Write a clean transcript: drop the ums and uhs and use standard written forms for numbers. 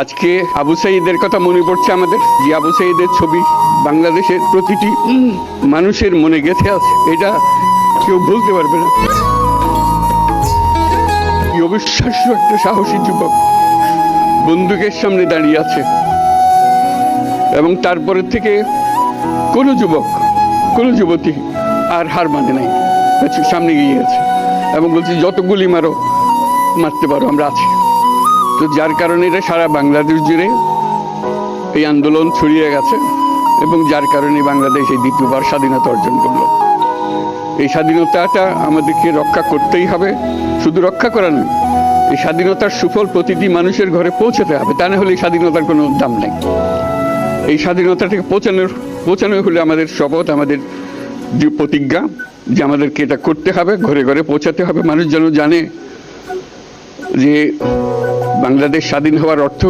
আজকে আবু সাঈদের কথা মনে পড়ছে আমাদের, যে আবু সাঈদের ছবি বাংলাদেশের প্রতিটি মানুষের মনে গেঁথে আছে, এটা কেউ ভুলতে পারবে না। কি অবিশ্বাস্য একটা সাহসী যুবক বন্দুকের সামনে দাঁড়িয়ে আছে, এবং তারপরে থেকে কোনো যুবক, কোনো যুবতী আর হার মানে নাই, সামনে গিয়ে আছে এবং বলছি যত গুলি মারো, মারতে পারো, আমরা আছি। তো যার কারণে এটা সারা বাংলাদেশ জুড়ে এই আন্দোলন ছড়িয়ে গেছে, এবং যার কারণে বাংলাদেশ এই দ্বিতীয়বার স্বাধীনতা অর্জন করলো। এই স্বাধীনতাটা আমাদেরকে রক্ষা করতেই হবে, শুধু রক্ষা করা নয়, এই স্বাধীনতার সুফল প্রতিটি মানুষের ঘরে পৌঁছাতে হবে, তা না হলে এই স্বাধীনতার কোনো দাম নেই। এই স্বাধীনতাটাকে পৌঁছানো হলে আমাদের শপথ, আমাদের যে প্রতিজ্ঞা, যে আমাদেরকে এটা করতে হবে, ঘরে ঘরে পৌঁছাতে হবে। মানুষ যেন জানে যে বাংলাদেশ স্বাধীন হওয়ার অর্থ